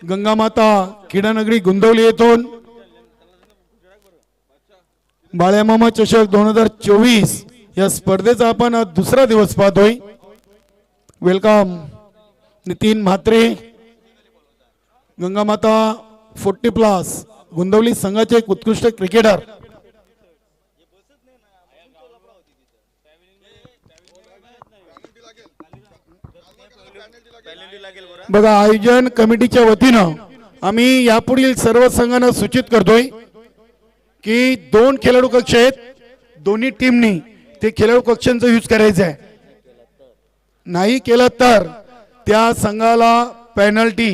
गंगामाता क्रीडानगरी गोंदवली येथून बाळ्यामामा चषक 2024 या स्पर्धेचा आपण दुसरा दिवस पाहतोय। वेलकम नितीन म्हात्रे, गंगामाता 40+ गोंदवली संघाचे एक उत्कृष्ट क्रिकेटर। बघा, आयोजन कमिटीच्या वतीनं आम्ही यापुढील सर्व संघांना सूचित करतोय की 2 खेळाडू कक्ष आहेत, दोन्ही टीमनी ते खेळाडू कक्षांचा यूज करायचा आहे। नाही केलं तर त्या संघाला पेनल्टी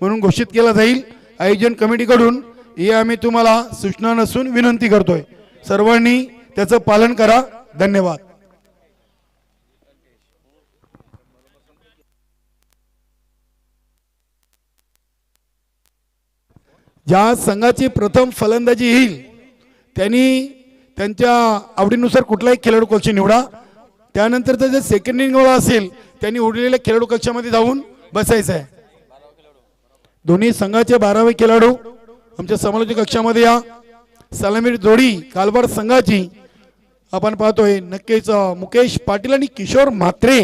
म्हणून घोषित केला जाईल आयोजन कमिटीकडून। हे आम्ही तुम्हाला सूचना नसून विनंती करतोय, सर्वांनी त्याचं पालन करा। धन्यवाद। ज्या संघाची प्रथम फलंदाजी येईल त्यांनी त्यांच्या आवडीनुसार कुठलाही खेळाडू कक्ष निवडा। त्यानंतर जे सेकंड इनिंग असेल त्यांनी उरलेल्या खेळाडू कक्षामध्ये जाऊन बसायचं आहे। दोन्ही संघाचे 12वे खेळाडू आमच्या समालोचक कक्षामध्ये या। सलामीर जोडी कालवाड संघाची आपण पाहतोय नक्कीच मुकेश पाटील आणि किशोर म्हात्रे,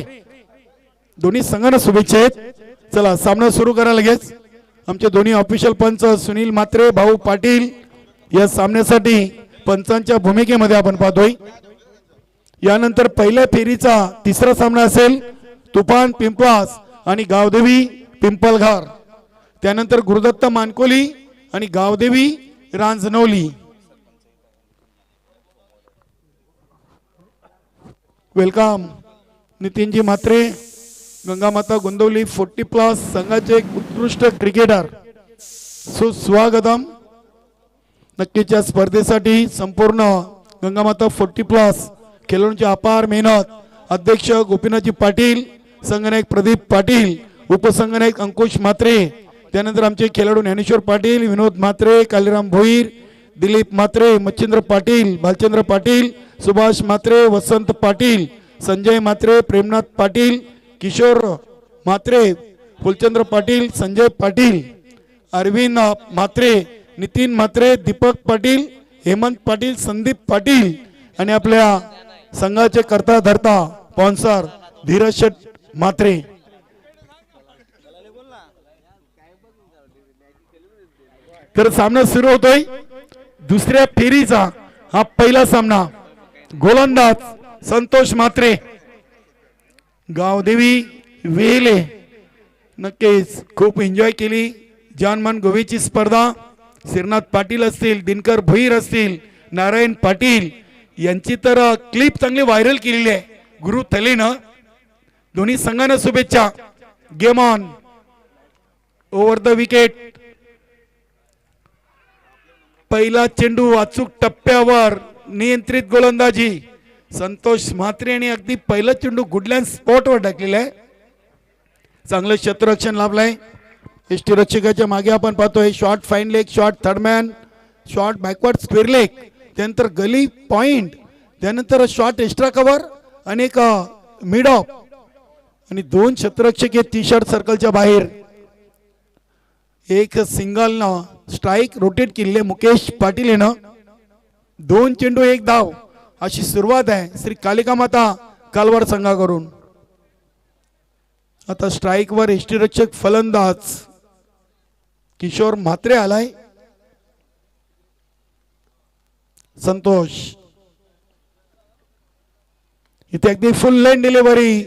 दोन्ही संघांना शुभेच्छा आहेत। चला सामना सुरू करा लगेच। आमचे दोन्ही ऑफिशियल पंच सुनील म्हात्रे, भाऊ पाटील या सामन्यासाठी पंचांच्या भूमिकेमध्ये आपण पाहतोय। यानंतर पहिल्या फेरीचा तिसरा सामना असेल तुफान पिंपळास आणि गावदेवी पिंपलघर। त्यानंतर गुरुदत्त मानकोली आणि गावदेवी रांजनवली। वेलकम नितीनजी म्हात्रे, गंगामाता गोंदवली 40+ संघाचे एक उत्कृष्ट क्रिकेटर, सुस्वागतम। नक्कीच या स्पर्धेसाठी संपूर्ण गंगामाता 40+ खेळाडूंची अपार मेहनत। अध्यक्ष गोपीनाथजी पाटील, संघनायक प्रदीप पाटील, उपसंघनायक अंकुश म्हात्रे, त्यानंतर आमचे खेळाडू ज्ञानेश्वर पाटील, विनोद म्हात्रे, कालीराम भोईर, दिलीप म्हात्रे, मच्छिंद्र पाटील, भालचंद्र पाटील, सुभाष म्हात्रे, वसंत पाटील, संजय म्हात्रे, प्रेमनाथ पाटील, किशोर म्हात्रे, फुलचंद्र पाटील, संजय पाटील, अरविंद म्हात्रे, नितीन म्हात्रे, दीपक पाटील, हेमंत पाटील, संदीप पाटील आणि आपल्या संघाचे करता धरता स्पॉन्सर धीरज शेठ म्हात्रे। तर सामना सुरू होतोय दुसऱ्या फेरीचा। हा पहिला सामना। गोलंदाज संतोष म्हात्रे, गावदेवी वेले। नक्कीच खूप एन्जॉय केली जानमान गोवीची स्पर्धा। श्रीनाथ पाटील असतील, दिनकर भोईर असतील, नारायण पाटील यांची तर क्लिप चांगली व्हायरल केलेली आहे गुरु थलेनं। दोन्ही संघांना शुभेच्छा। Game on. Over the wicket. पहिला चेंडू अचूक टप्प्यावर, नियंत्रित गोलंदाजी संतोष म्हात्रे यांनी अगदी पहिला चेंडू गुडलँड स्पॉटवर टाकलेला आहे। चांगलं क्षेत्ररक्षण लाभलंय। यष्टीरक्षकाच्या मागे आपण पाहतोय short fine leg, short third man, short backward square leg, त्यानंतर गली पॉइंट, त्यानंतर शॉर्ट एक्स्ट्रा कव्हर आणि एक मिड ऑफ आणि 2 क्षेत्ररक्षक टी शर्ट सर्कलच्या बाहेर। एक सिंगल स्ट्राइक रोटेट केलेले मुकेश पाटील यानं। 2 चेंडू 1 धाव अशी सुरुवात आहे श्री कालिका माता कालवाड संघाकडून। आता स्ट्राइक वर यष्टीरक्षक फलंदाज किशोर म्हात्रे आलाय। संतोष इथे अगदी फुल लाईन डिलिव्हरी।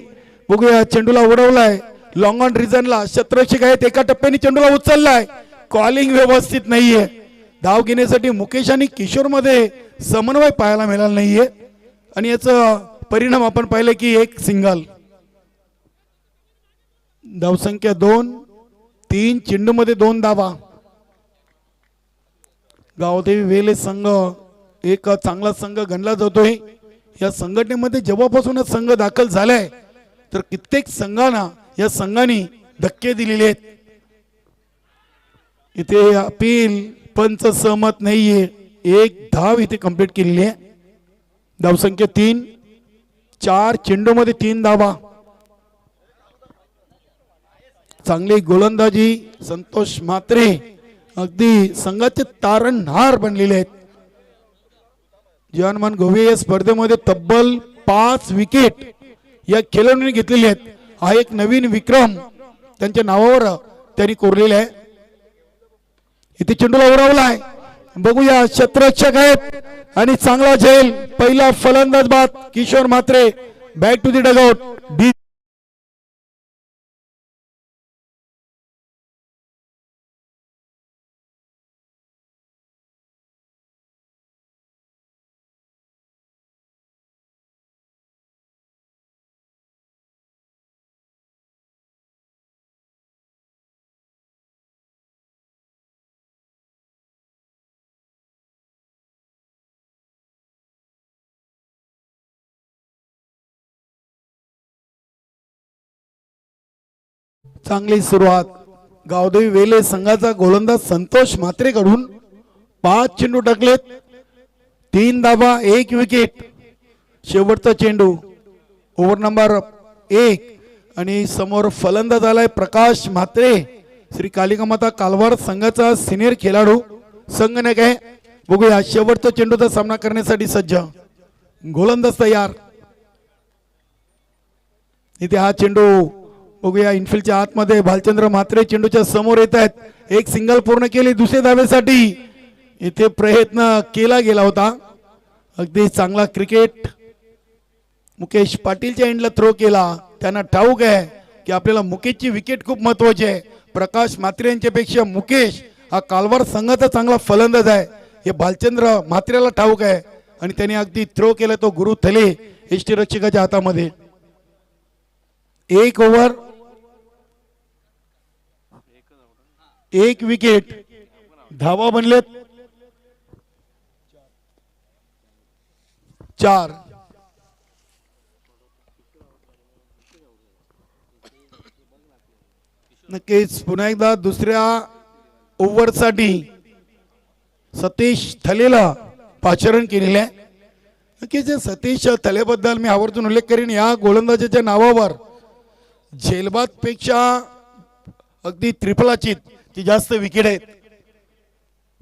बघूया चेंडूला उडवलाय लॉंग ऑन रिजनला, क्षेत्ररक्षक आहेत, एका टप्प्याने चेंडूला उचललाय। कॉलिंग व्यवस्थित नाहीये। धाव घेण्यासाठी मुकेश आणि किशोर मध्ये समन्वय पाहायला मिळाला नाहीये आणि याचा परिणाम आपण पाहिले की एक सिंगल। धावसंख्या 2, 3 चेंडू मध्ये 2 धावा। गावदेवी वेले संघ एक चांगला संघ गणला जातोय। या संघटनेमध्ये जेव्हापासून संघ दाखल झालाय तर कित्येक संघांना या संघाने धक्के दिलेले आहेत। इथे अपील पंच सहमत नाहीये। 1 धाव इथे कंप्लीट केलेली आहे। धावसंख्या 3, 4 चेंडू मध्ये 3 धावा। चांगली गोलंदाजी संतोष म्हात्रे अगदी संघाचे तारणहार बनलेले आहेत. जीवनमान गोवे या स्पर्धेमध्ये तब्बल 5 विकेट या खेळाडूंनी घेतलेले आहेत. हा एक नवीन विक्रम त्यांच्या नावावर त्यांनी कोरलेला आहे. इथे चेंडूला उडवलाय, बघूया क्षेत्ररक्षक आहेत आणि चांगला झेल. पहिला फलंदाज बाद Kishore Mhatre. Back to the dugout. चांगली सुरुवात गावदेवी वेले संघाचा गोलंदाज संतोष म्हात्रे कडून 5 चेंडू टाकलेत, 3 धावा 1 विकेट. शेवटचा चेंडू ओव्हर नंबर 1 आणि समोर फलंदाज आलाय प्रकाश म्हात्रे. श्री कालिका माता कालवार संघाचा सिनियर खेळाडू संघनायक आहे. बघूया शेवटचा चेंडूचा सामना करण्यासाठी सज्ज. गोलंदाज तयार. इथे हा चेंडू बघूया इनफिल्डच्या आतमध्ये भालचंद्र म्हात्रे चेंडूच्या समोर येत आहेत. एक सिंगल पूर्ण केली दुसऱ्या धावेसाठी. इथे प्रयत्न केला गेला होता. अगदी चांगला क्रिकेट मुकेश पाटीलच्या एंडला थ्रो केला. त्यांना ठाऊक आहे की आपल्याला मुकेशची विकेट खूप महत्वाची आहे. प्रकाश म्हात्रे यांच्यापेक्षा मुकेश हा कालवार संघाचा चांगला फलंदाज आहे हे भालचंद्र म्हात्रेला ठाऊक आहे आणि त्यांनी अगदी थ्रो केला तो गुरु थले यष्टीरक्षकाच्या हातामध्ये. 1 ओव्हर 1 विकेट. धावा बनलेत 4. नक्कीच पुन्हा एकदा दुसऱ्या ओव्हरसाठी सतीश थलेला पाचारण केलेले आहे. नक्कीच सतीश थलेबद्दल मी आवर्जून उल्लेख करीन. या गोलंदाजाच्या नावावर झेलबाद पेक्षा अगदी त्रिफलाचीत ती जास्त विकेट आहेत.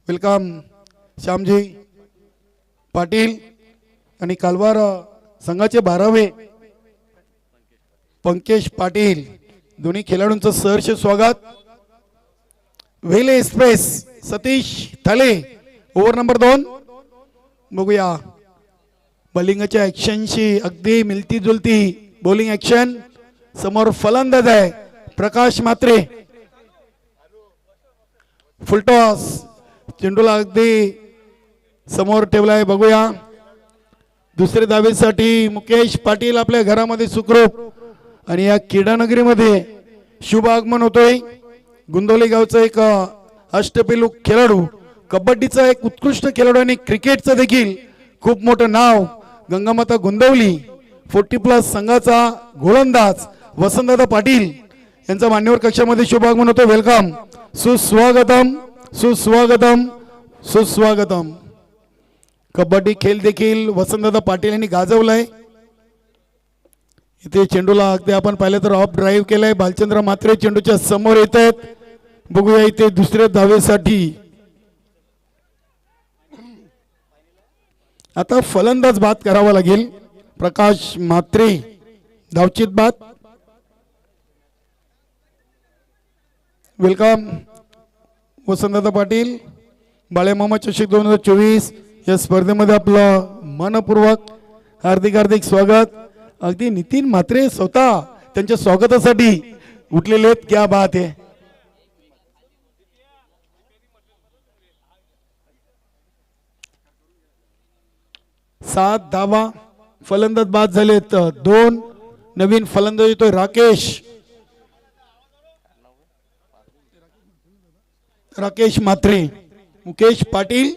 वेलकम श्यामजी पाटील आणि कालवार संघाचे 12वे पंकज पाटील दोन्ही खेळाडूंचं सहर्ष स्वागत. वेले एक्सप्रेस सतीश थले ओव्हर नंबर 2. बघूया बॉलिंगच्या ऍक्शनशी अगदी मिलती जुलती बॉलिंग ऍक्शन. समोर फलंदाज आहे प्रकाश म्हात्रे. फुलटॉस चेंडूला अगदी समोर ठेवलाय. बघूया दुसऱ्या धावेसाठी मुकेश पाटील आपल्या घरामध्ये सुखरूप आणि या क्रीडानगरीमध्ये शुभ आगमन होतोय. गुंदवली गावचा एक अष्टपैलू खेळाडू, कबड्डीचा एक उत्कृष्ट खेळाडू आणि क्रिकेटचं देखील खूप मोठं नाव गंगामाता गुंदवली 40+ संघाचा गोलंदाज वसंतदादा पाटील यांचा मान्यवर कक्षामध्ये शुभ आगमन होतो. वेलकम, सुस्वागतम सुस्वागतम सुस्वागतम. कबड्डी खेळ देखील वसंतदादा पाटील यांनी गाजवलाय. इथे चेंडूला अगदी आपण पाहिलं तर ऑफ ड्राईव्ह केलाय. भालचंद्र म्हात्रे चेंडूच्या समोर येत आहेत. बघूया इथे दुसऱ्या धावेसाठी आता फलंदाज बाद करावा लागेल. प्रकाश म्हात्रे धावचित बाद. वेलकम वसंतदादा पाटील. बाळेमामा चषक 2024 या स्पर्धेमध्ये आपलं मनपूर्वक हार्दिक हार्दिक स्वागत. अगदी नितीन म्हात्रे स्वतः त्यांच्या स्वागतासाठी उठलेले आहेत. क्या बात आहे. सात धावा. फलंदाज बाद झालेत 2. नवीन फलंदाज येतोय राकेश म्हात्रे. मुकेश पाटील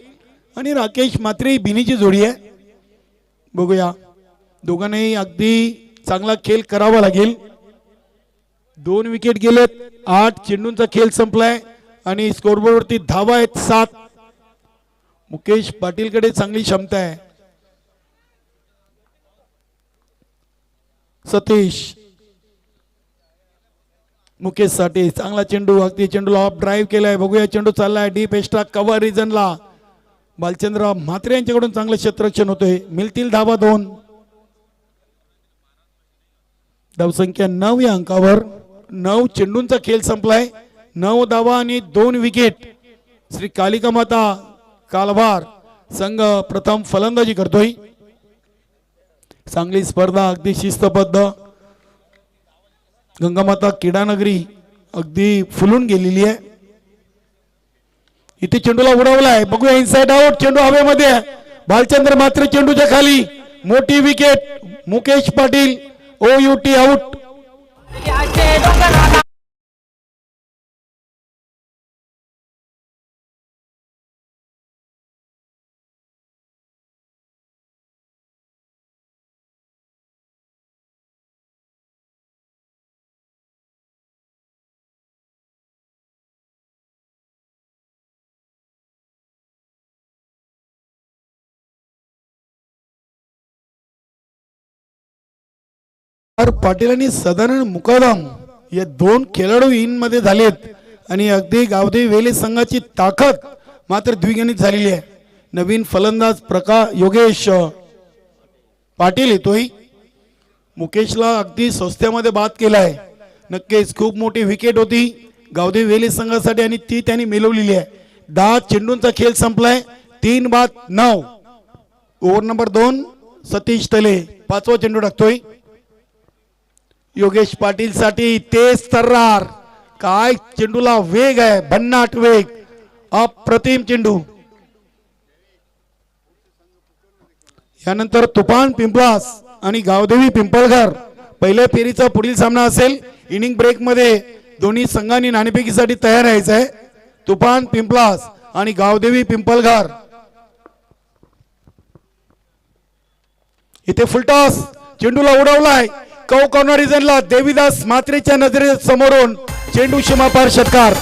आणि राकेश म्हात्रे बिनीची जोडी आहे. बघूया दोघांनाही अगदी चांगला खेळ करावा लागेल. 2 विकेट गेलेत. 8 चेंडूंचा खेळ संपलाय आणि स्कोरबोर्डवरती धावा आहेत 7. मुकेश पाटील कडे चांगली क्षमता आहे. सतीश मुकेश साठी चांगला चेंडू, अगदी चेंडूला ऑफ ड्राईव्ह केलाय. बघूया चेंडू चाललाय डीप एक्स्ट्रा कव्हर रिजनला. बालचंद्र म्हात्रे यांच्याकडून चांगलं क्षेत्ररक्षण होतंय. मिळतील धावा 2. धावसंख्या 9 या अंकावर. 9 चेंडूंचा खेळ संपलाय. 9 धावा आणि 2 विकेट. श्री कालिका माता कालभार संघ प्रथम फलंदाजी करतोय. चांगली स्पर्धा, अगदी शिस्तबद्ध. गंगामाता क्रीडानगरी अगदी फुलून गेलेली आहे. इथे चेंडूला उडवलाय. बघूया इनसाइड आउट. चेंडू हवेमध्ये. भालचंद्र मात्र चेंडूच्या खाली. मोठी wicket. Mukesh Patil OUT out. Patil आणि सदानंद मुकादम या 2 खेळाडू इन मध्ये झालेत आणि अगदी गावदेवी वेले संघाची ताकद मात्र द्विगुणित झालेली आहे. नवीन फलंदाज योगेश पाटील येतोय. मुकेशला अगदी स्वस्त्यामध्ये बाद केलाय. नक्कीच खूप मोठी विकेट होती गावदेवी वेले संघासाठी आणि ती त्यांनी मिळवलेली आहे. 10 चेंडूंचा खेळ संपलाय. 3-9. ओव्हर नंबर 2 सतीश तले 5वा चेंडू टाकतोय. योगेश पाटील साठी तेज तर्रार. काय चेंडूला वेग आहे, भन्नाट वेग, अप्रतिम चेंडू. यानंतर तुफान पिंपलास आणि गावदेवी पिंपळघर पहिल्या फेरीचा पुढील सामना असेल. इनिंग ब्रेक मध्ये दोन्ही संघांनी नाणेफेकीसाठी तयार राहायचं आहे. तुफान पिंपलास आणि गावदेवी पिंपळघर. इथे फुलटॉस. चेंडूला उडवलाय. कॉर्नर रिजनला. देवीदास म्हात्रेच्या नजरे समोरून चेंडू सीमापार षटकार.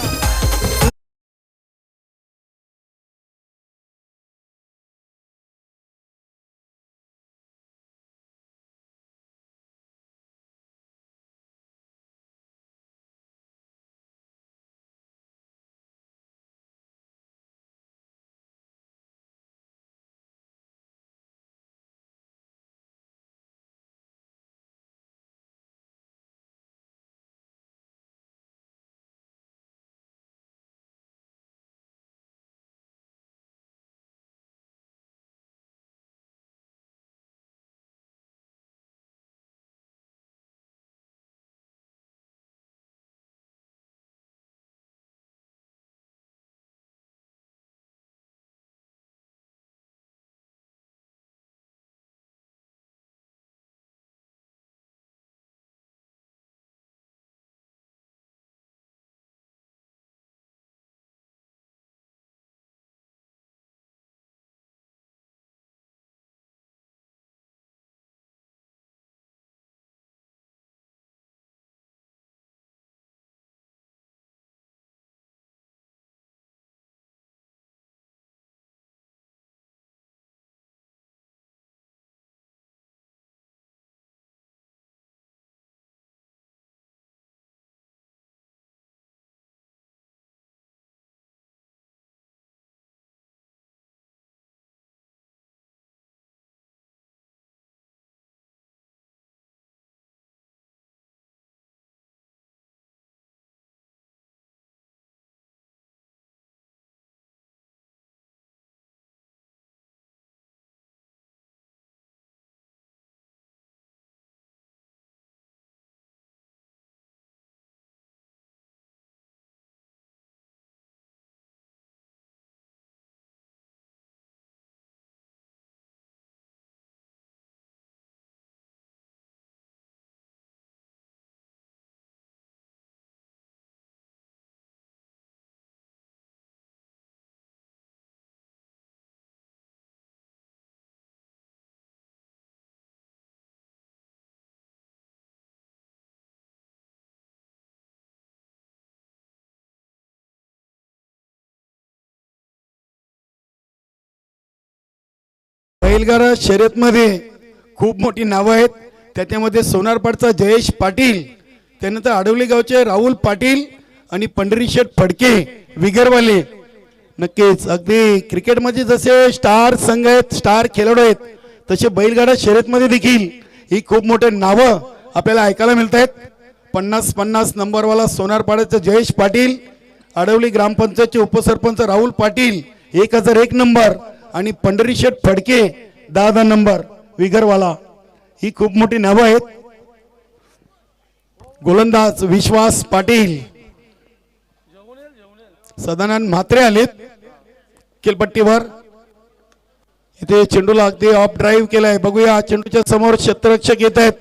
बैलगाडा शर्यत मध्ये खूप मोठी नावं आहेत. त्याच्यामध्ये सोनारपाडचा जयेश पाटील त्यानंतर आडवली गावचे राहुल पाटील आणि पंढरीशेठ फडके विगरवाले. नक्कीच अगदी क्रिकेटमध्ये जसे स्टार संघ आहेत, स्टार खेळाडू आहेत, तसे बैलगाडा शर्यतमध्ये देखील ही खूप मोठे नावं आपल्याला ऐकायला मिळत आहेत. 50-50 नंबरवाला सोनारपाड्याचं जयेश पाटील, आडवली ग्रामपंचायतचे उपसरपंच राहुल पाटील 1001 नंबर आणि पंढरीशेठ फडके 10 नंबर विगरवाला. ही खूप मोठी नावं आहेत. गोलंदाज विश्वास पाटील, सदानंद म्हात्रे आलेत खेळपट्टीवर. इथे चेंडूला अगदी ऑफ ड्राईव्ह केलाय. बघूया चेंडूच्या समोर क्षेत्ररक्षक येत आहेत.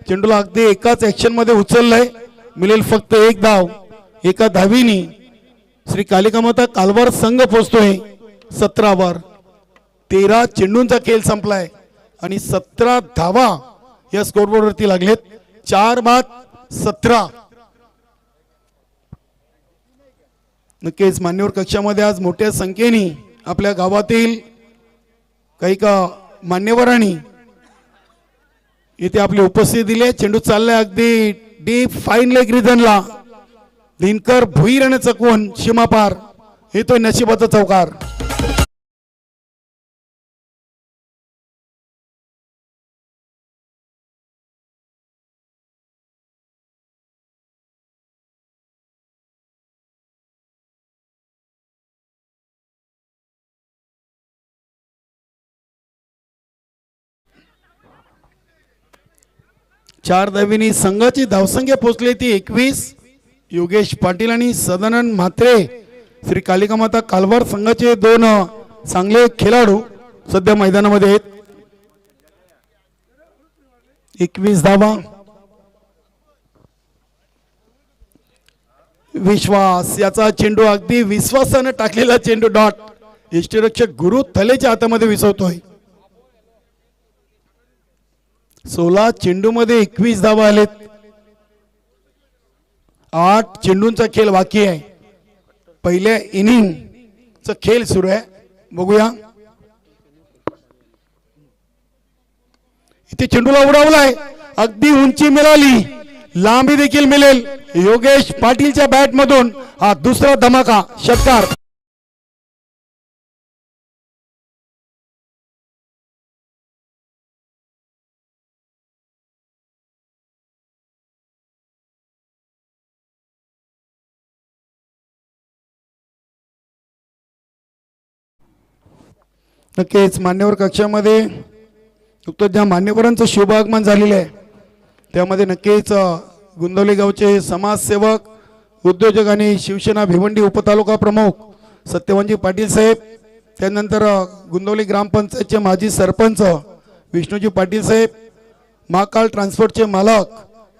चेंडूला अगदी एकाच ऍक्शन मध्ये उचललाय. मिळेल फक्त एक धाव. एका धावीनी श्री कालिका माता कालवार संघ पोहोचतोय 17 वर. 13 चेंडूंचा खेळ संपलाय आणि 17 धावा या स्कोरबोर्ड वरती लागलेत. 4 बाद 17. नक्कीच मान्यवर कक्षामध्ये आज मोठ्या संख्येने आपल्या गावातील काही का मान्यवरांनी इथे आपली उपस्थिती दिली. चेंडू चाललाय अगदी डीप फाईन लेग रिजनला. दिनकर भुईराने चकवून सीमापार येतोय नशिबाचा चौकार. चार धावीनी संघाची धावसंख्या पोहोचली ती 21. योगेश पाटील आणि सदानंद म्हात्रे श्री कालिका माता कालवार संघाचे 2 चांगले खेळाडू सध्या मैदानामध्ये आहेत. 21 धावा. विश्वास याचा चेंडू अगदी विश्वासाने टाकलेला चेंडू डॉट यष्टीरक्षक गुरु थलेच्या हातामध्ये विसवतोय. 16 चेंडू मध्ये 21 धावा आलेत. 8 चेंडूंचा खेळ बाकी आहे. पहिल्या इनिंगचा खेळ सुरू आहे. बघूया इथे चेंडूला उडवलाय. अगदी उंची मिळाली, लांबी देखील मिळेल. योगेश पाटीलच्या बॅट मधून हा दुसरा धमाका षटकार. नक्कीच मान्यवर कक्षामध्ये नुकतंच ज्या मान्यवरांचं शुभ आगमन झालेलं आहे त्यामध्ये नक्कीच गुंदवली गावचे समाजसेवक, उद्योजक आणि शिवसेना भिवंडी उपतालुका प्रमुख सत्यवानजी पाटील साहेब, त्यानंतर गुंदवली ग्रामपंचायतचे माजी सरपंच विष्णूजी पाटील साहेब, महाकाल ट्रान्सपोर्टचे मालक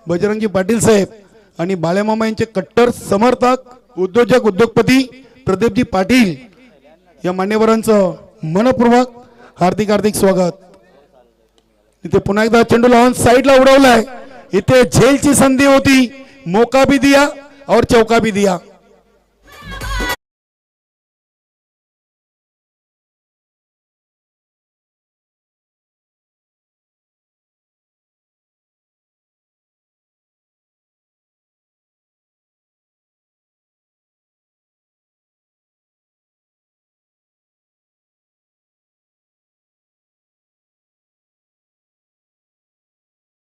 बजरंगजी पाटील साहेब आणि बाळेमामा यांचे कट्टर समर्थक उद्योजक उद्योगपती प्रदीपजी पाटील या मान्यवरांचं मनपूर्वक हार्दिक हार्दिक स्वागत. इथे पुन्हा एकदा चेंडू लावून साईडला उडवलाय. इथे झेलची संधी होती. मौका भी दिया और चौका भी दिया.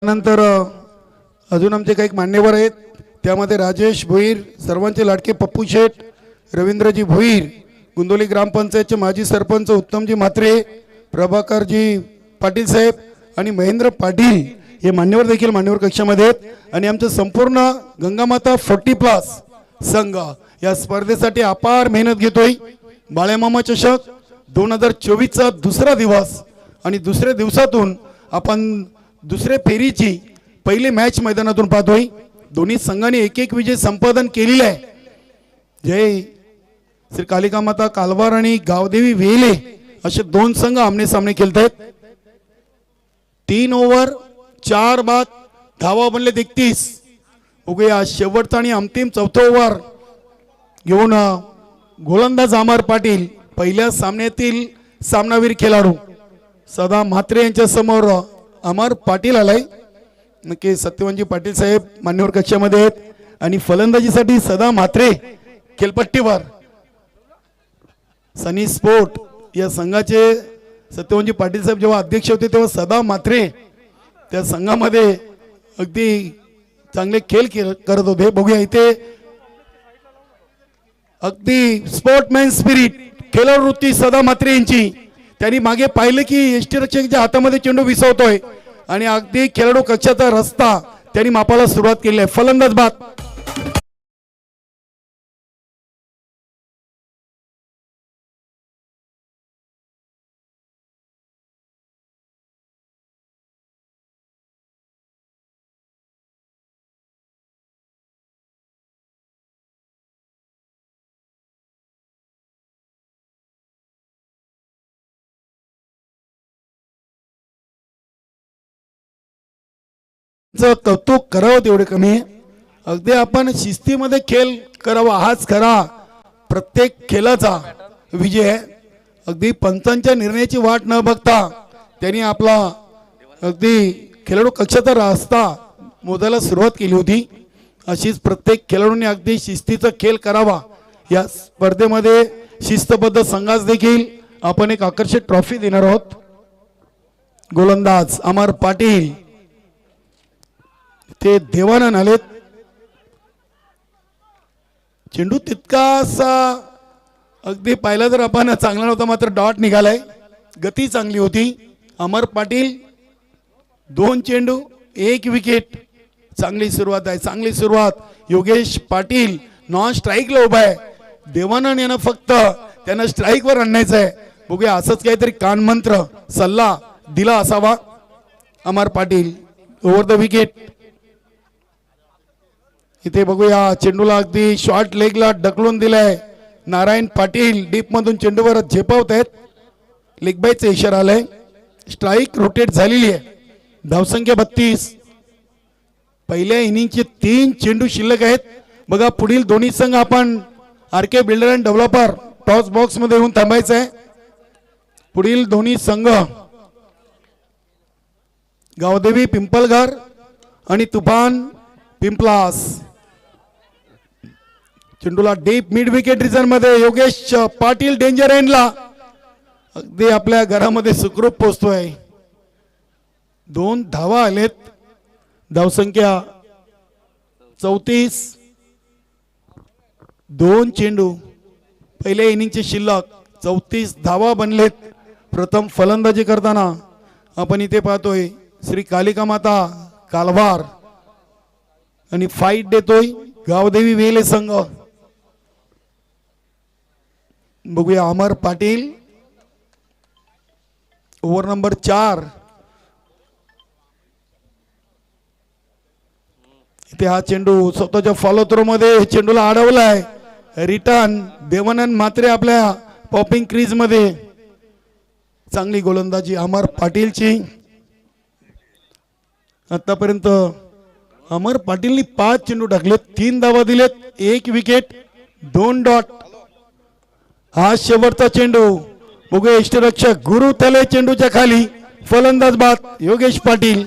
नंतर अजून आमचे काही मान्यवर आहेत. त्यामध्ये राजेश भोईर, सर्वांचे लाडके पप्पू शेठ, रवींद्रजी भोईर, गुंदोली ग्रामपंचायतचे माजी सरपंच उत्तमजी म्हात्रे, प्रभाकरजी पाटील साहेब आणि महेंद्र पाटील हे मान्यवर देखील मान्यवर कक्षामध्ये आहेत. आणि आमचं संपूर्ण गंगामाता 40+ संघ या स्पर्धेसाठी अपार मेहनत घेतोय. बाळेमामा चषक 2024चा दुसरा दिवस आणि दुसऱ्या दिवसातून आपण दुसऱ्या फेरीची पहिली मॅच मैदानातून पाहतोय. दोन्ही संघांनी एक विजय संपादन केलेला आहे. जय श्री कालिका माता कालवार आणि गावदेवी वेले असे 2 संघ आमने सामने खेळत आहेत. 3 ओव्हर 4 बाद, धावा बनले 31. बघूया शेवटचा आणि अंतिम 4थं ओव्हर घेऊन गोलंदाज अमर पाटील पहिल्या सामन्यातील सामनावीर खेळाडू सदा म्हात्रे यांच्या समोर अमर पाटील आलाय. नक्की सत्यवानजी पाटील साहेब मान्यवर कक्षामध्ये आहेत आणि फलंदाजीसाठी सदा म्हात्रे खेळपट्टीवर सनी स्पोर्ट या संघाचे सत्यवानजी पाटील साहेब जेव्हा अध्यक्ष होते तेव्हा सदा म्हात्रे त्या संघामध्ये अगदी चांगले खेळ करत होते. बघूया इथे अगदी स्पोर्टमॅन स्पिरिट खेळवृत्ती सदा म्हात्रे यांची. त्यांनी मागे पाहिलं की एसटी रक्षकाच्या हातामध्ये चेंडू विसवतोय आणि अगदी खेळाडू कक्षाचा रस्ता त्यांनी मापाला सुरुवात केली आहे. फलंदाज बाद कौतुक करावं तेवढे कमी. अगदी आपण शिस्तीमध्ये खेळ करावा हाच खरा प्रत्येक खेळाचा विजय आहे. अगदी पंचांच्या निर्णयाची वाट न बघता त्यांनी आपला अगदी खेळाडू कक्षाचा रस्ता मोजायला सुरुवात केली होती. अशीच प्रत्येक खेळाडूंनी अगदी शिस्तीचा खेळ करावा. या स्पर्धेमध्ये शिस्तबद्ध संघास देखील आपण एक आकर्षक ट्रॉफी देणार आहोत. गोलंदाज अमर पाटील ते देवानंद आलेत. चेंडू तितकासा अगदी पाहिला तर आपण चांगला नव्हता मात्र डॉट निघालाय. गती चांगली होती. अमर पाटील 2 चेंडू 1 विकेट. चांगली सुरुवात आहे चांगली सुरुवात. योगेश पाटील नॉन स्ट्राईकला उभा आहे. देवानंद यांना फक्त त्यांना स्ट्राईकवर आणायचं आहे. बघूया असंच काहीतरी कानमंत्र सल्ला दिला असावा. अमर पाटील ओव्हर द विकेट. इथे बघूया चेंडूला अगदी शॉर्ट लेगला ढकलून दिलाय. नारायण पाटील डीप मधून चेंडूवर झेपावत आहेत. लेग बायचा इशारा आलाय. स्ट्राईक रोटेट झालेली आहे. धावसंख्या 32. पहिल्या इनिंगचे 3 चेंडू शिल्लक आहेत. बघा पुढील दोन्ही संघ आपण RK builder and developer toss box मध्ये येऊन थांबायचं आहे. पुढील दोन्ही संघ गावदेवी पिंपलघर आणि तुफान Pimplas. चेंडूला deep mid wicket region मध्ये योगेश पाटील डेंजर एंडला अगदी आपल्या घरामध्ये सुखरूप पोहोचतोय. 2 धावा आलेत. धावसंख्या 34. 2 चेंडू पहिल्या इनिंगचे शिल्लक 34 धावा बनलेत. प्रथम फलंदाजी करताना आपण इथे पाहतोय श्री कालिका माता कालवार आणि फाईट देतोय गावदेवी वेले संघ. बघूया अमर पाटील ओव्हर नंबर 4. इथे हा चेंडू स्वतःच्या फॉलो थ्रो मध्ये चेंडूला अडवलाय. रिटर्न देवानंद म्हात्रे आपल्या पॉपिंग क्रीज मध्ये. चांगली गोलंदाजी अमर पाटीलची. आतापर्यंत अमर पाटीलनी 5 चेंडू टाकलेत. 3 धावा दिलेत. 1 विकेट 2 डॉट. हा शेवटचा चेंडू. बघूया यष्टीरक्षक गुरु तले चेंडूच्या खाली. फलंदाज बाद योगेश पाटील.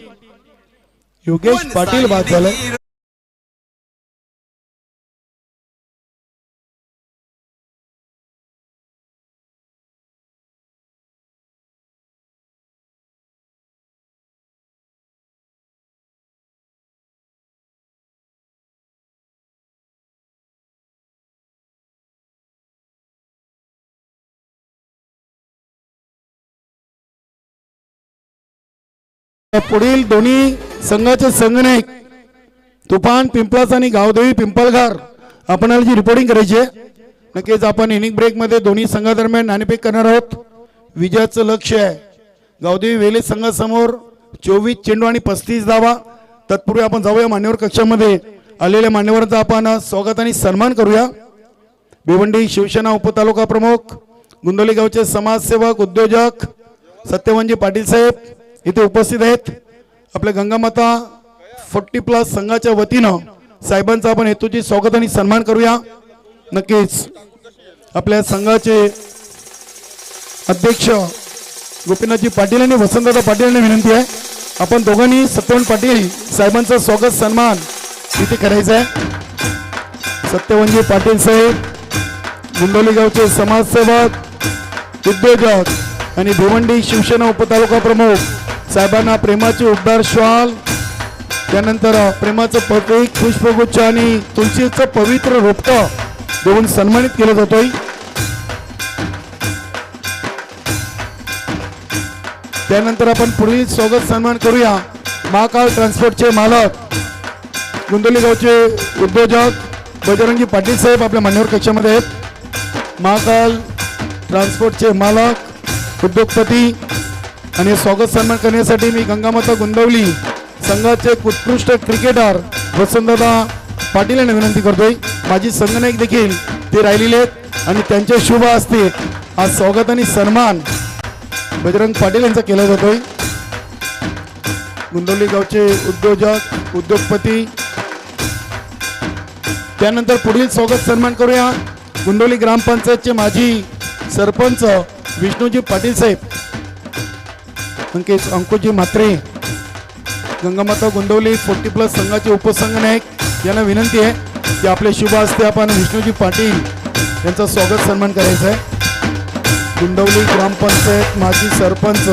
योगेश पाटील बाद झाले. पुढील दोन्ही संघाचे संघनायक तुफान पिंपलास आणि गावदेवी पिंपलघर आपणाला जी रिपोर्टिंग करायची आहे. नक्कीच आपण इनिंग ब्रेक मध्ये दोन्ही संघादरम्यान नाणेफेक करणार आहोत. विजयाचं लक्ष आहे गावदेवी वेले संघासमोर 24 चेंडू आणि 35 धावा. तत्पूर्वी आपण जाऊया मान्यवर कक्षामध्ये आलेल्या मान्यवरांचा आपण स्वागत आणि सन्मान करूया. भिवंडी शिवसेना उपतालुका प्रमुख गुंदोली गावचे समाजसेवक उद्योजक सत्यवानजी पाटील साहेब इथे उपस्थित आहेत. आपल्या गंगामाता 40+ संघाच्या वतीनं साहेबांचा आपण हेतूची स्वागत आणि सन्मान करूया. नक्कीच आपल्या संघाचे अध्यक्ष गोपीनाथजी पाटील आणि वसंतदादा पाटील यांना विनंती आहे आपण दोघांनी सत्यवान पाटील साहेबांचं स्वागत सन्मान इथे करायचं आहे. सत्यवानजी पाटील साहेब गुंडोली गावचे समाजसेवक उद्योजक आणि भिवंडी शिवसेना उपतालुका प्रमुख साहेबांना प्रेमाचे उबदार श्वाल, त्यानंतर प्रेमाचं प्रतीक पुष्पगुच्छ आणि तुळशीचं पवित्र रोपटं देऊन सन्मानित केलं जातोय. त्यानंतर आपण पुढील स्वागत सन्मान करूया. महाकाल ट्रान्सपोर्टचे मालक गुंडोली गावचे उद्योजक बजरंगी पाटील साहेब आपल्या मान्यवर कक्षामध्ये आहेत. महाकाल ट्रान्सपोर्टचे मालक उद्योगपती आणि स्वागत सन्मान करण्यासाठी मी गंगामाता गुंडवली संघाचे उत्कृष्ट क्रिकेटर वसंतदादा पाटील यांना विनंती करतोय. माजी संघनायक देखील ते राहिलेले आहेत आणि त्यांच्या शुभ हस्ते आज स्वागत आणि सन्मान बजरंग पाटील यांचा केला जातोय. गुंडोली गावचे उद्योजक उद्योगपती. त्यानंतर पुढील स्वागत सन्मान करूया. गुंडोली ग्रामपंचायतचे माजी सरपंच विष्णूजी पाटील साहेब, अंकुजी म्हात्रे गंगामाता गुंडवली 40+ संघाचे उपसंघनायक यांना विनंती आहे की आपले शुभ हस्ते आपण विष्णूजी पाटील यांचा स्वागत सन्मान करायचा आहे. गुंडवली ग्रामपंचायत माजी सरपंच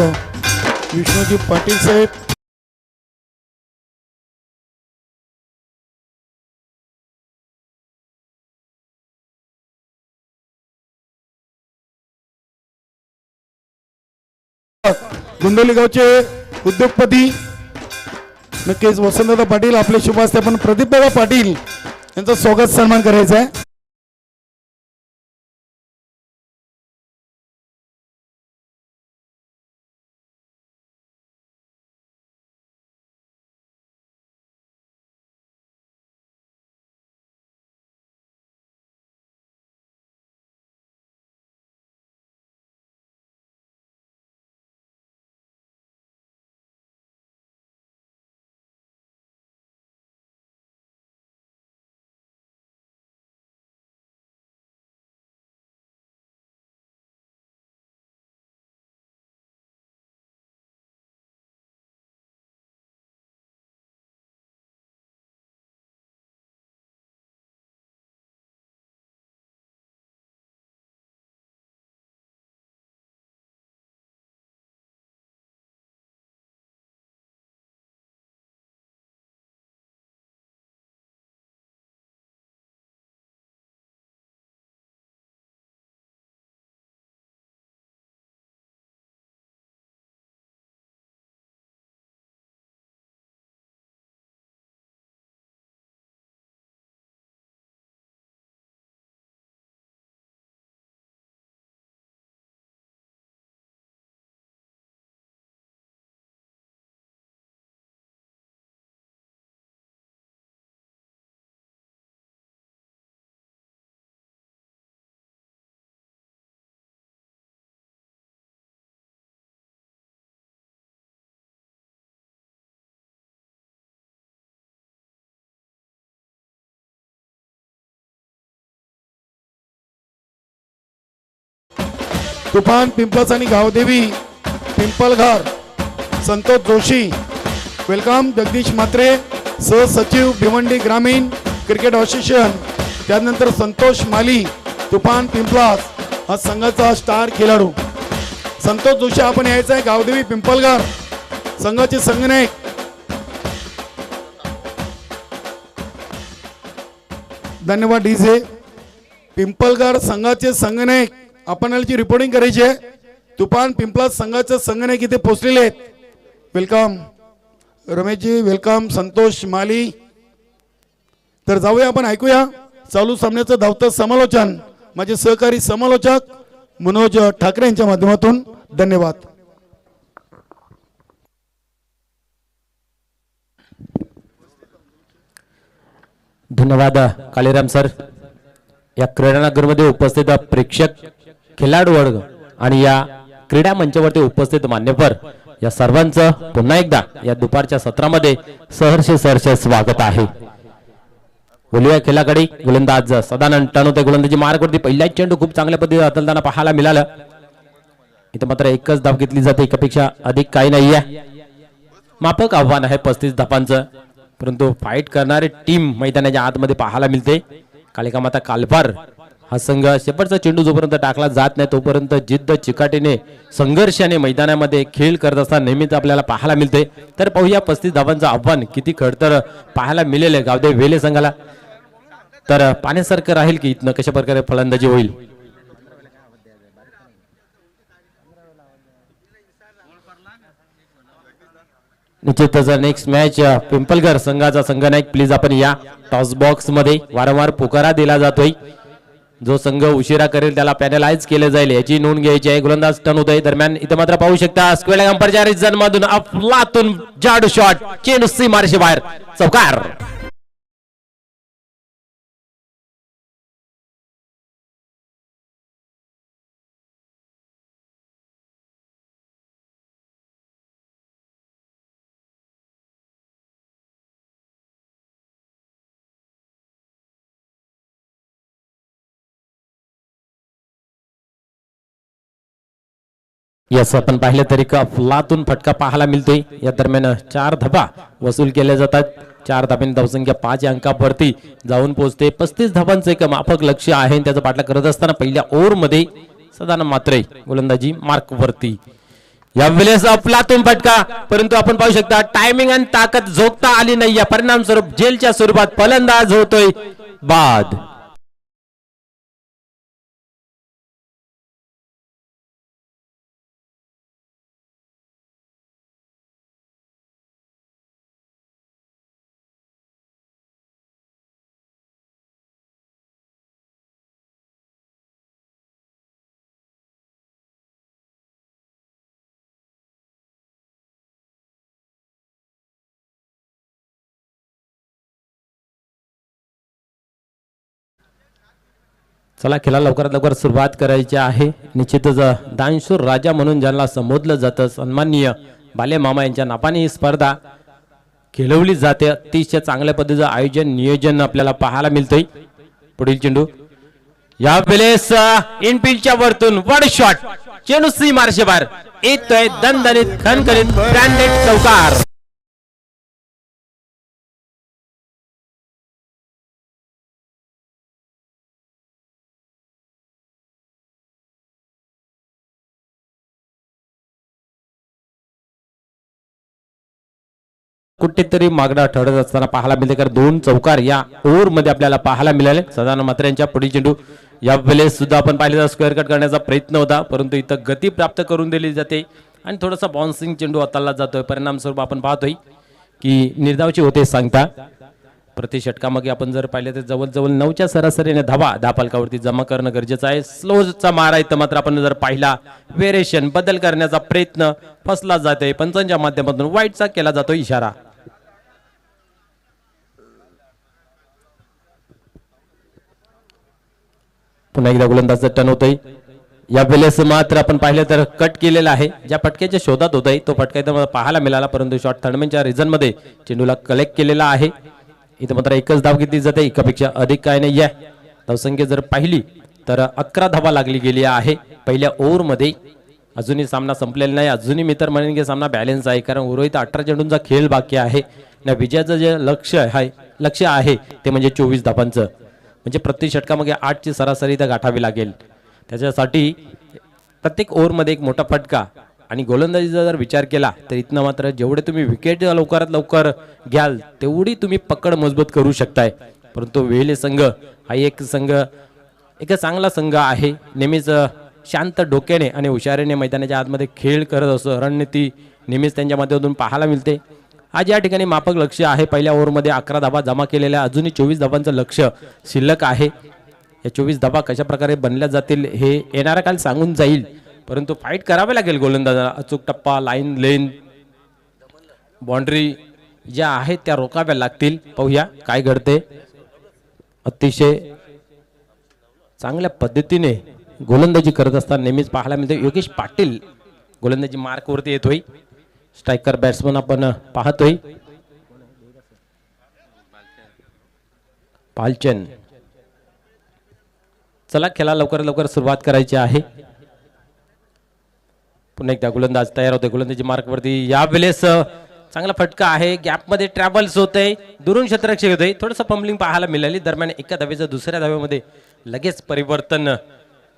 विष्णूजी पाटील साहेब. गुंडोली गावचे उद्योगपती नक्कीच वसंतदादा पाटील आपले शुभ हस्ते आपण प्रदीपदादा पाटील यांचा स्वागत सन्मान करायचा आहे. तुफान पिंपळस आणि गावदेवी पिंपलघर संतोष जोशी वेलकम. जगदीश म्हात्रे सहसचिव भिवंडी ग्रामीण क्रिकेट असोसिएशन. त्यानंतर संतोष माली तुफान पिंपळस हा संघाचा स्टार खेळाडू. संतोष जोशी आपण यायचं आहे. गावदेवी पिंपलघर संघाचे संघनायक. धन्यवाद डीजे. पिंपलघर संघाचे संघनायक आपणाला जी रिपोर्टिंग करायची आहे. तुफान पिंपळस संघाचे संघनायक इथे पोहोचलेले आहेत. वेलकम रमेशजी, वेलकम संतोष माली. तर जाऊया आपण ऐकूया चालू सामन्याचं धावतं समालोचन माझे सहकारी समालोचक मनोज ठाकरे यांच्या माध्यमातून. धन्यवाद. धन्यवाद कालीराम सर. या क्रीडानगरमध्ये उपस्थित प्रेक्षक, खेळाडू वर्ग आणि या क्रीडा मंचावरती उपस्थित मान्यवर या सर्वांचं पुन्हा एकदा या दुपारच्या सत्रामध्ये सहर्ष स्वागत आहे. बोलूया खेळाकडे. गोलंदाज सदानंद टणोते गोलंदाजी मार्गवरती पहिला चेंडू खूप चांगल्या पद्धतीने हाताळताना पाहायला मिळालं. इथं मात्र एकच धाव घेतली जाते, एकापेक्षा अधिक काही नाहीये. माफक आव्हान आहे 35 धापांचं, परंतु फाईट करणारी टीम मैदानाच्या आतमध्ये पाहायला मिळते. कालिका माता कालभार हा संघ शेपटचा चेंडू जोपर्यंत टाकला जात नाही तोपर्यंत जिद्द चिकाटीने संघर्षाने मैदानामध्ये खेळ करत असताना नेहमीच आपल्याला पाहायला मिळते. तर पाहूया 35 धावांचं आव्हान किती खडतर पाहायला मिळेल गावदे वेले संघाला. तर पाण्यासारखं राहील की इथनं कशा प्रकारे फलंदाजी होईल. निश्चितच नेक्स्ट मॅच पिंपलगर संघाचा संघनायक प्लीज आपण या टॉस बॉक्स मध्ये वारंवार पुकारा दिला जातोय. जो संघ उशिरा करेल त्याला पॅनलाइज केले जाईल याची नोंद घ्यायची आहे. गोलंदाज टर्न होत आहे. दरम्यान इथे मात्र पाहू शकता स्क्वेअर अंपायरच्या रिजन मधून अफलातून जाडू शॉट चेंडू सीमारेषे बाहेर चौकार. यस आपण पाहिलं तरी अफलातून फटका पाहायला मिळतोय. या दरम्यान 4 धाबा वसूल केले जातात. 4 धाब्यांनी धावसंख्या 5 या अंकावरती जाऊन पोहोचते. 35 धाबांचं एक माफक लक्ष आहे. त्याचा पाठलाग करत असताना पहिल्या ओव्हर मध्ये सदाना मात्रे गोलंदाजी मार्क वरती. यावेळेस अफलातून फटका, परंतु आपण पाहू शकता टायमिंग आणि ताकद झोकता आली नाही. या परिणाम स्वरूप जेलच्या स्वरूपात फलंदाज होतोय बाद. चला खेळाला लवकरात लवकर सुरुवात करायची आहे. निश्चितच दानशूर राजा म्हणून ज्यांना संबोधलं जातं सन्माननीय बाले मामा यांच्या नावाने ही स्पर्धा खेळवली जाते. अतिशय चांगल्या पद्धतीचं आयोजन नियोजन आपल्याला पाहायला मिळतंय. पुढील चेंडू यावेळेस इनफिल्डच्या वरतून वड शॉट चेंडू सीमारेषे बाहेर येतोय. दणदणीत खणखणीत ब्रँडेड चौकार. कुठेतरी मागणा ठरत असताना पाहायला मिळते. कारण 2 चौकार या ओव्हर मध्ये आपल्याला पाहायला मिळाले. सदानंद मात्रे यांच्या पुढील चेंडू यावेळेस सुद्धा आपण पाहिले तर स्क्वेअर कट करण्याचा प्रयत्न होता, परंतु इथं गती प्राप्त करून दिली जाते आणि थोडासा बाउन्सिंग चेंडू हाताला जातोय. परिणाम स्वरूप आपण पाहतोय की निर्धावची होते सांगता प्रति षटकामागे आपण जर पाहिले तर जवळजवळ 9च्या सरासरीने धावा फलकावरती जमा करणं गरजेचं आहे. स्लोचा मारा इथं मात्र आपण जर पाहिला व्हेरिएशन बदल करण्याचा प्रयत्न फसला जातोय. पंचांच्या माध्यमातून वाईटचा केला जातो इशारा. पुन्हा एकदा गोलंदाज टर्न होतोय. या वेळेस मात्र आपण पाहिलं तर कट केलेला आहे. ज्या फटक्याच्या शोधात होतोय तो फटका इथं पाहायला मिळाला, परंतु शॉर्ट थर्डमॅनच्या रिझन मध्ये चेंडूला कलेक्ट केलेला आहे. इथं मात्र एकच धाव घेतली जाते, एकापेक्षा अधिक काय नाही आहे. धावसंख्या जर पाहिली तर 11 धावा लागली गेली आहे पहिल्या ओव्हर मध्ये. अजूनही सामना संपलेला नाही. अजूनही मी तर म्हणेन की सामना बॅलन्स आहे, कारण उर्वरित 18 चेंडूंचा खेळ बाकी आहे. या विजयाचं जे लक्ष आहे ते म्हणजे 24 धावांचं, म्हणजे प्रति षटकामागे 8 ची सरासरी इथं गाठावी लागेल. त्याच्यासाठी प्रत्येक ओव्हरमध्ये एक मोठा फटका आणि गोलंदाजीचा जर विचार केला तर इथनं मात्र जेवढे तुम्ही विकेट लवकरात लवकर घ्याल तेवढी तुम्ही पकड मजबूत करू शकताय. परंतु वेले संघ हा एक चांगला संघ आहे. नेहमीच शांत डोक्याने आणि हुशारीने मैदानाच्या आतमध्ये खेळ करत असतो. रणनीती नेहमीच त्यांच्या माध्यमातून पाहायला मिळते. आज या ठिकाणी माफक लक्ष आहे. पहिल्या ओव्हरमध्ये 11 धावा जमा केलेल्या, अजूनही 24 धावांचं लक्ष शिल्लक आहे. या 24 धावा कशा प्रकारे बनल्या जातील हे येणारा काल सांगून जाईल, परंतु फाईट करावे लागेल गोलंदाजाला. अचूक टप्पा, लाईन लेन, बाउंड्री ज्या आहेत त्या रोखाव्या लागतील. पाहूया काय घडते. अतिशय चांगल्या पद्धतीने गोलंदाजी करत असताना नेहमीच पाहायला मिळते. योगेश पाटील गोलंदाजी मार्कवरती येतोय. स्ट्रायकर बॅट्समन आपण पाहतोय पालचन. चला खेळा लवकर लवकर सुरुवात करायची आहे. पुन्हा एकदा गोलंदाज तयार होते. गोलंदाजी मार्कवरती यावेळेस चांगला फटका आहे, गॅपमध्ये ट्रॅव्हल्स होत आहे, दुरून क्षेत्ररक्षक होत आहे, थोडंसं पंबलिंग पाहायला मिळाली. दरम्यान एका धावेचं दुसऱ्या धावेमध्ये लगेच परिवर्तन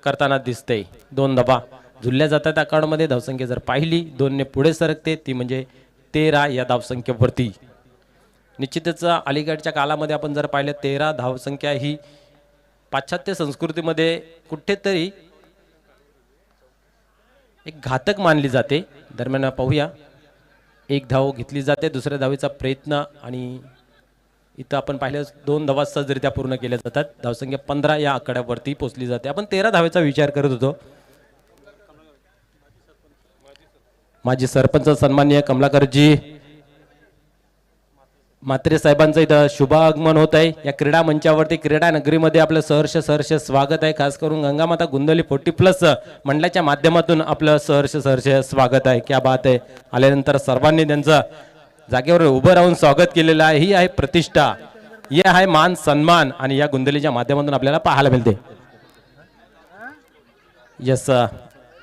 करताना दिसतंय. 2 धावा झुलल्या जातात अकाउंटमध्ये. धावसंख्या जर पाहिली 2 ने पुढे सरकते, ती म्हणजे 13 या धावसंख्येवरती. निश्चितच अलीकडच्या काळामध्ये आपण जर पाहिलं 13 धावसंख्या ही पाश्चात्य संस्कृतीमध्ये कुठेतरी एक घातक मानली जाते. दरम्यान पाहूया, 1 धाव घेतली जाते, दुसऱ्या धावेचा प्रयत्न, आणि इथं आपण पाहिलं 2 धावा सहजरित्या पूर्ण केल्या जातात. धावसंख्या 15 या आकड्यावरती पोहोचली जाते. आपण 13 धावेचा विचार करत होतो. माजी सरपंच सन्माननीय कमलाकरजी म्हात्रे साहेबांचं इथं शुभागमन होत आहे. या क्रीडा मंचावरती, क्रीडा नगरीमध्ये आपलं सहर्ष स्वागत आहे. खास करून गंगामाता गोंदवली 40+ मंडळाच्या माध्यमातून आपलं सहर्ष स्वागत आहे. क्या बात आहे. आल्यानंतर सर्वांनी त्यांचं जागेवर उभं राहून स्वागत केलेलं आहे. ही आहे प्रतिष्ठा, ही आहे मान सन्मान, आणि या गोंदवलीच्या माध्यमातून आपल्याला पाहायला मिळते. यस,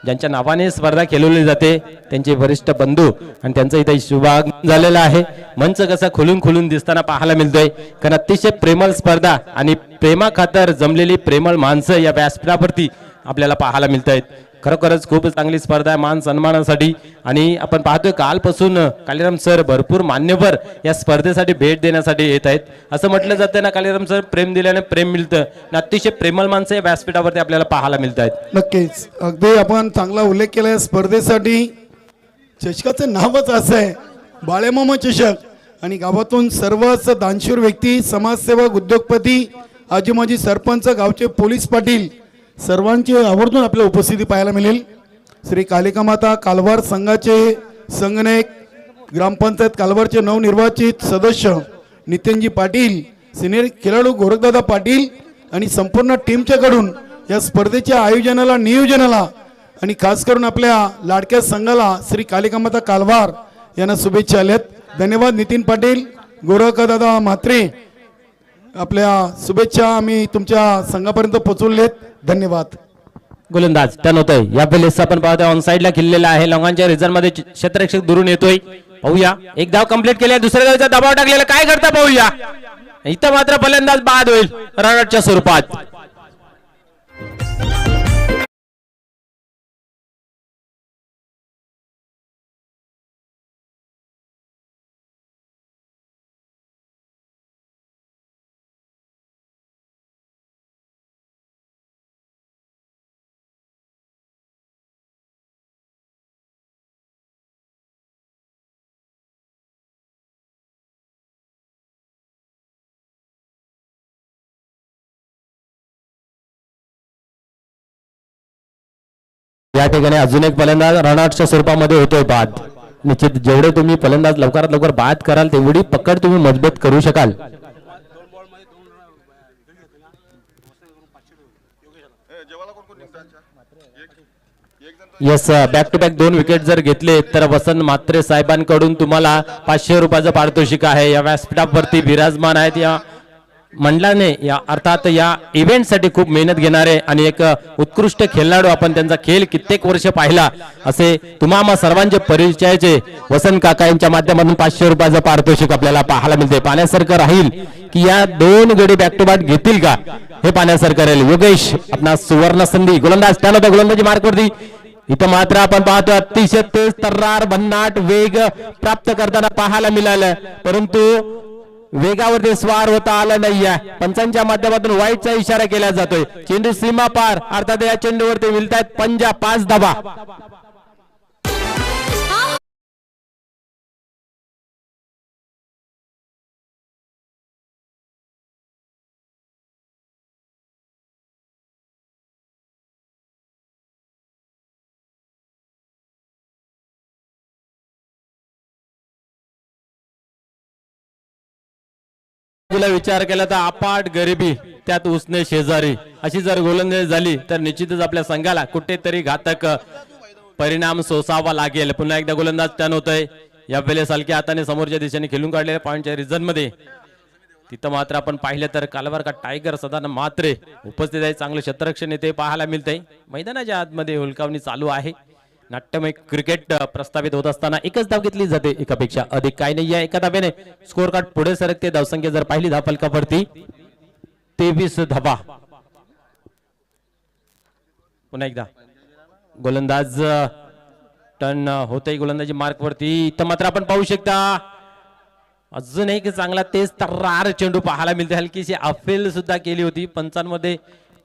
ज्यांच्या नावाने स्पर्धा खेळवली जाते त्यांचे वरिष्ठ बंधू आणि त्यांचं इथे शुभागमन झालेलं आहे. मंच कसा खुलून दिसताना पाहायला मिळतोय, कारण अतिशय प्रेमळ स्पर्धा आणि प्रेमा खातर जमलेली प्रेमळ माणसं या व्यासपीठावरती आपल्याला पाहायला मिळत आहेत. खरोखरच खूप चांगली स्पर्धा आहे मान सन्मानासाठी. आणि आपण पाहतोय कालपासून कालीराम सर भरपूर मान्यवर या स्पर्धेसाठी भेट देण्यासाठी येत आहेत. असं म्हटलं जातं ना, कालीराम सर प्रेम दिल्याने प्रेम मिळतं, आणि अतिशय प्रेमळ माणसं या व्यासपीठावरती आपल्याला पाहायला मिळत आहेत. नक्कीच, अगदी आपण चांगला उल्लेख केला. या स्पर्धेसाठी चषकाचं नावच असं आहे, बाळेमामा चषक. आणि गावातून सर्वच दानशूर व्यक्ती, समाजसेवक, उद्योगपती, आजी माजी सरपंच, गावचे पोलीस पाटील सर्वांची आवर्जून आपल्याला उपस्थिती पाहायला मिळेल. श्री कालिका माता कालवार संघाचे संगणक, ग्रामपंचायत कालवारचे नवनिर्वाचित सदस्य नितीनजी पाटील, सिनियर खेळाडू गोरखदादा पाटील आणि संपूर्ण टीमच्या कडून या स्पर्धेच्या आयोजनाला, नियोजनाला आणि खास करून आपल्या लाडक्या संघाला श्री कालिका माता कालवार यांना शुभेच्छा आल्यात. धन्यवाद नितीन पाटील, गोरखदादा म्हात्रे, आपल्या शुभेच्छा आम्ही तुमच्या संघापर्यंत पोहोचवलेत. धन्यवाद. गोलंदाज टर्न होतोय. या वेळेस आपण पाहतोय ऑन साइडला खेळलेला आहे. लॉंगांच्या रिझन मध्ये क्षेत्ररक्षक दुरून येतोय. पाहूया, 1 धाव कंप्लीट केली, दुसऱ्या धावेचा दबाव टाकलेला, काय करता पाहूया. इथं मात्र फलंदाज बाद होईल रनआउटच्या स्वरूपात. या ठिकाणी अजून एक फलंदाज रनआउटच्या स्वरूपामध्ये होतोय बाद. निश्चित जेवढे तुम्ही फलंदाज लवकरात लवकर बाद कराल तेवढी पकड तुम्ही मजबूत करू शकाल. Yes, back to back 2 wicket जर घेतले तर वसंत म्हात्रे साहेबांकडून तुम्हाला 500 रुपयाचं पारितोषिक आहे. या व्यासपीठावरती विराजमान आहेत. या मंडळाने, या अर्थात या इव्हेंटसाठी खूप मेहनत घेणारे आणि एक उत्कृष्ट खेळाडू, आपण त्यांचा खेळ कित्येक वर्ष पाहिला असे तुम्हा सर्वांचे परिचयाचे वसंत काका यांच्या माध्यमातून 500 रुपयाचं पारितोषिक आपल्याला पाहायला मिळते. पाहण्यासारखं राहील की या 2 गडी बॅक टू बॅक घेतील का, हे पाहण्यासारखं राहील. योगेश आपला सुवर्ण संधी, गोलंदाज त्याला होता गोलंदाजी मार्कवरती. इथं मात्र आपण पाहतो अतिशय तेज तर्रार भन्नाट वेग प्राप्त करताना पाहायला मिळालं, परंतु वेगावरती स्वार होता आला नाहीये. पंचांच्या माध्यमातून वाईटचा इशारा केला जातोय. चेंडू सीमा पार, अर्थात या चेंडूवरती मिळतात पंजा, 5 धावा. तुला विचार केला तर अपाट गरिबी, त्यात उसने शेजारी, अशी जर गोलंदाजी झाली तर निश्चितच आपल्या संघाला कुठेतरी घातक परिणाम सोसावा लागेल. पुन्हा एकदा गोलंदाज टर्न होतोय. या वेळेस हलक्या हाताने समोरच्या दिशेने खेळून काढलेल्या पॉइंटच्या रिझन मध्ये तिथं मात्र आपण पाहिलं तर कालवार का टायगर सदानंद म्हात्रे उपस्थित आहे. चांगलं क्षेत्ररक्षण येथे पाहायला मिळतंय. मैदानाच्या आतमध्ये हुलकावणी चालू आहे. नाट्यमय क्रिकेट प्रस्थापित होत असताना एकच धाव घेतली जाते, एकापेक्षा अधिक काही नाही आहे. एका धाब्याने स्कोर कार्ड पुढे सरकते. धावसंख्या जर पाहिली धावफलकावरती 23 धावा. पुन्हा एकदा गोलंदाज टर्न होतय गोलंदाजी मार्क वरती. इथं मात्र आपण पाहू शकता अजून एक चांगला तेज तर्रार चेंडू पाहायला मिळते. हलकीशी अफेल सुद्धा केली होती. पंचांमध्ये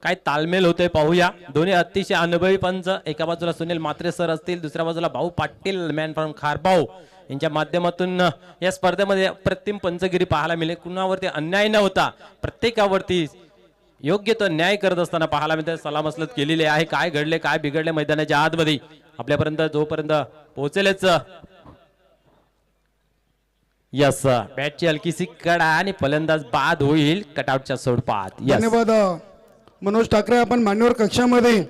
काय तालमेल होतोय पाहूया. दोन्ही अतिशय अनुभवी पंच. एका बाजूला सुनील म्हात्रे सर असतील, दुसऱ्या बाजूला भाऊ पाटील मॅन फ्रॉम खारबाव यांच्या माध्यमातून या स्पर्धेमध्ये अप्रतिम पंचगिरी पाहायला मिळेल. कुणावरती अन्याय न होता प्रत्येकावरती योग्य तो न्याय करत असताना पाहायला मिळते. सलामसलत केलेली आहे. काय घडले काय बिघडले मैदानाच्या आतमध्ये आपल्यापर्यंत जोपर्यंत पोहोचेलच. यस बॅटची हलकीशी कडा आणि फलंदाज बाद होईल कटआउटच्या सोडपात. धन्यवाद मनोज ठाकरे. आपण मान्यवर कक्षामध्ये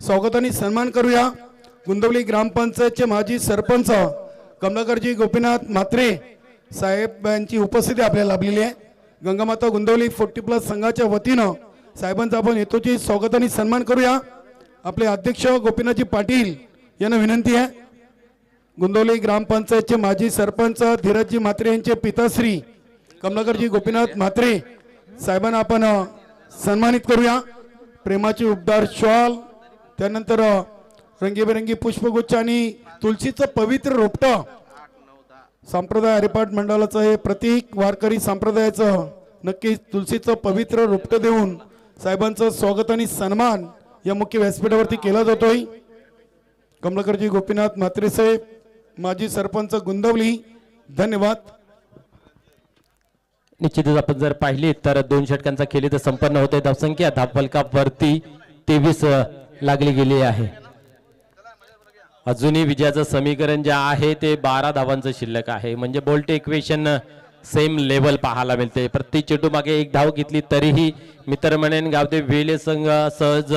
स्वागताने सन्मान करूया. गुंदवली ग्रामपंचायतचे माजी सरपंच कमलाकरजी गोपीनाथ म्हात्रे साहेबांची उपस्थिती आपल्याला लाभलेली आहे. गंगामाता गुंदवली 40+ संघाच्या वतीनं साहेबांचा आपण हेतूची स्वागताने सन्मान करूया. आपले अध्यक्ष गोपीनाथजी पाटील यांना विनंती आहे. गुंदवली ग्रामपंचायतचे माजी सरपंच धीरजजी म्हात्रे यांचे पिताश्री कमलाकरजी गोपीनाथ म्हात्रे साहेबांना आपण सन्मानित करूया. प्रेमाची उपदार शॉल, त्यानंतर रंगीबेरंगी पुष्पगुच्छ आणि तुळशीचं पवित्र रोपटं संप्रदाय हरिपाठ मंडळाचं हे प्रतीक वारकरी संप्रदायाचं नक्कीच तुळशीचं पवित्र रोपटं देऊन साहेबांचं स्वागत आणि सन्मान या मुख्य व्यासपीठावरती केला जातोय. कमलाकरजी गोपीनाथ म्हात्रे साहेब माजी सरपंच गुंदवली, धन्यवाद. निश्चितच आपण जर पाहिली तर 2 षटकांचा खेळ इथं संपन्न होते. धावसंख्या धावफलकावरती 23 लागली गेली आहे. अजूनही विजयाचं समीकरण जे आहे ते 12 धावांचं शिल्लक आहे. म्हणजे बोल्ट इक्वेशन सेम लेवल पाहायला मिळते. प्रत्येक चेंडू मागे 1 धाव घेतली तरीही मित्र म्हणेन गावते वेले संघ सहज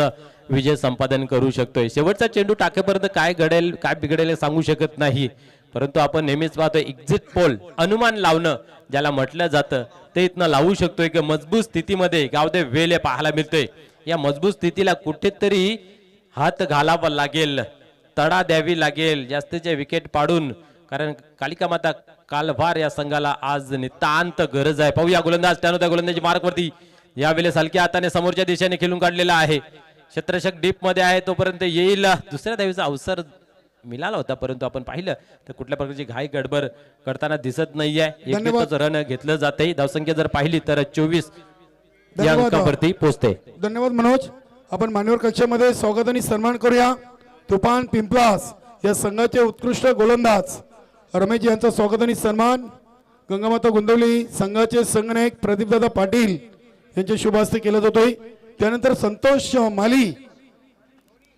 विजय संपादन करू शकतोय. शेवटचा चेंडू टाकेपर्यंत काय घडेल काय बिघडेल सांगू शकत नाही. परंतु आपण नेहमीच पाहतोय एक्झिट पोल अनुमान लावणं ज्याला म्हटलं जातं ते इथनं लावू शकतोय की मजबूत स्थितीमध्ये गावदे वेले पाहायला मिळतोय. या मजबूत स्थितीला कुठेतरी हात घालावा लागेल, तडा द्यावी लागेल जास्तीचे विकेट पाडून. कारण कालिका माता कालभार या संघाला आज नितांत गरज आहे. पाहूया गोलंदाज त्यानंतर गोलंदाजी मार्कवरती यावेळेस हलक्या हाताने समोरच्या दिशेने खेळून काढलेला आहे. क्षेत्ररक्षक डीप मध्ये आहे तोपर्यंत येईल. दुसऱ्या धावेचा अवसर मिळाला होता परंतु आपण पाहिलं तर कुठल्या प्रकारची घाई गडबड करताना दिसत नाहीये. एकच रन घेतलं जाते. धावसंख्या जर पाहिली तर 24 या अंकावरती पोहोचते. धन्यवाद मनोज. आपण मान्यवर कक्षामध्ये स्वागत आणि सन्मान करूया. तुफान पिंपलास या संघाचे उत्कृष्ट गोलंदाज रमेश यांचा स्वागत आणि सन्मान गंगामाता गुंदवली संघाचे संघनायक प्रदीपदादा पाटील यांच्या शुभ हस्ते केला जातोय. त्यानंतर संतोष माली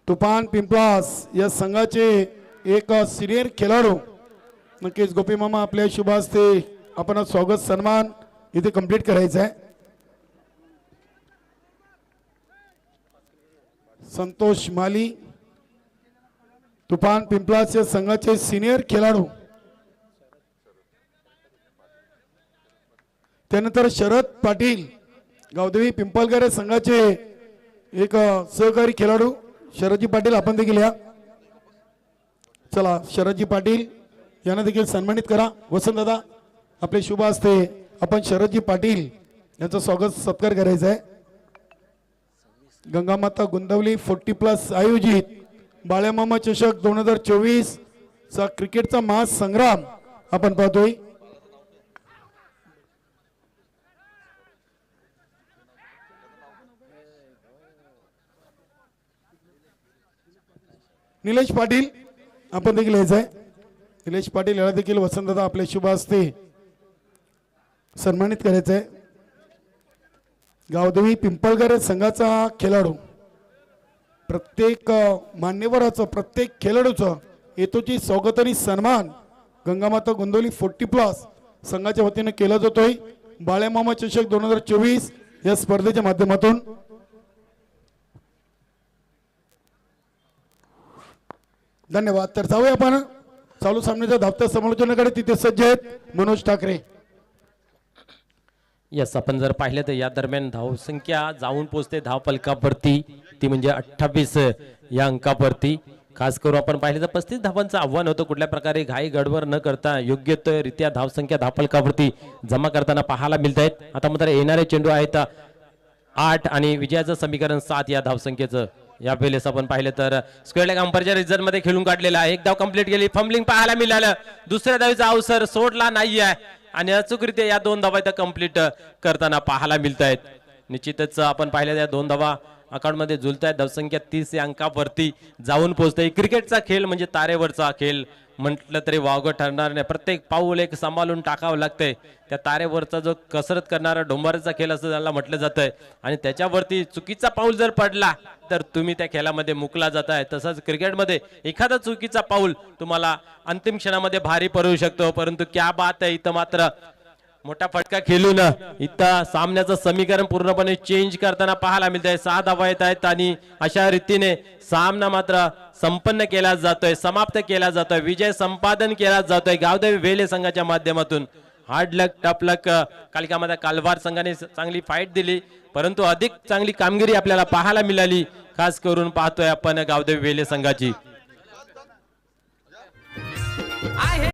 तुफान पिंपलास या संघाचे एक सिनियर खेळाडू नक्कीच गोपी मामा आपल्या शुभ हस्ते आपण स्वागत सन्मान इथे कंप्लीट करायचं आहे. संतोष माली तुफान पिंपलास या संघाचे सिनियर खेळाडू. त्यानंतर शरद पाटील गावदेवी पिंपळकर या संघाचे एक सहकारी खेळाडू शरदजी पाटील आपण देखील या. चला शरदजी पाटील यांना देखील सन्मानित करा. वसंत दादा आपले शुभ हस्ते आपण शरदजी पाटील यांचं स्वागत सत्कार करायचा आहे. गंगामाता गुंदवली 40+ आयोजित बाळ्यामामा चषक 2024 चा क्रिकेटचा महासंग्राम आपण पाहतोय. निलेश पाटील आपण देखील यायचं आहे. निलेश पाटील याला देखील वसंतदादा आपल्या शुभ हस्ते सन्मानित करायचं आहे. गावदेवी पिंपळकर संघाचा खेळाडू प्रत्येक मान्यवराचं प्रत्येक खेळाडूचं हेतूची स्वागत आणि सन्मान गंगामाता गोंदवली 40+ संघाच्या वतीने केला जातोय. बाळ्यामामा चषक 2024 या स्पर्धेच्या माध्यमातून. धन्यवाद. तर जाऊया आपण चालू सामन्याच्या धावत्या समालोचनाकडे. तिथे सज्ज आहेत मनोज ठाकरे. यस आपण जर पाहिलं तर या दरम्यान धावसंख्या जाऊन पोहोचते धाव फलकावरती ती म्हणजे 28 या अंकावरती. खास करून आपण पाहिलं तर 35 धावांचं आव्हान होतं. कुठल्या प्रकारे घाई गडबड न करता योग्यरित्या धावसंख्या धावफलकावरती जमा करताना पाहायला मिळत आहेत. आता मात्र येणारे चेंडू आहेत 8 आणि विजयाचं समीकरण 7 या धावसंख्येचं. या वेळेस आपण पाहिलं तर स्क्वेअर लेग अंपायरच्या रिझल्ट मध्ये खेळून काढलेला आहे. एक धाव कंप्लीट केली, फंबलिंग पाहायला मिळालं. दुसऱ्या धावीचा अवसर सोडला नाहीये आणि अचूकरित्या या 2 धावा इथं कंप्लीट करताना पाहायला मिळत आहेत. निश्चितच आपण पाहिलं त्या 2 धावा अकाउंटमध्ये जुळत आहेत. धावसंख्या 30 या अंकावरती जाऊन पोहोचते. क्रिकेटचा खेळ म्हणजे तारेवरचा खेळ म्हटलं तरी वावगं ठरणार नाही. प्रत्येक पाऊल एक सांभाळून टाकावं लागतंय. त्या तारेवरचा जो कसरत करणारा डोंबाराचा खेळ असं त्याला म्हटलं जातंय आणि त्याच्यावरती चुकीचा पाऊल जर पडला तर तुम्ही त्या खेळामध्ये मुकला जाताय. तसंच क्रिकेटमध्ये एखादा चुकीचा पाऊल तुम्हाला अंतिम क्षणामध्ये भारी पडू शकतो. परंतु क्या बात आहे, इथं मात्र मोठा फटका खेळून इथं सामन्याचं समीकरण पूर्णपणे चेंज करताना पाहायला मिळत आहे. 6 धावा येत आहेत आणि अशा रीतीने सामना मात्र संपन्न केला जातोय, समाप्त केला जातोय, विजय संपादन केला जातोय गावदेवी वेले संघाच्या माध्यमातून. हार्ड लक टफ लक कालिकामध्ये कालवार संघाने चांगली फाईट दिली, परंतु अधिक चांगली कामगिरी आपल्याला पाहायला मिळाली. खास करून पाहतोय आपण गावदेवी वेले संघाची. आहे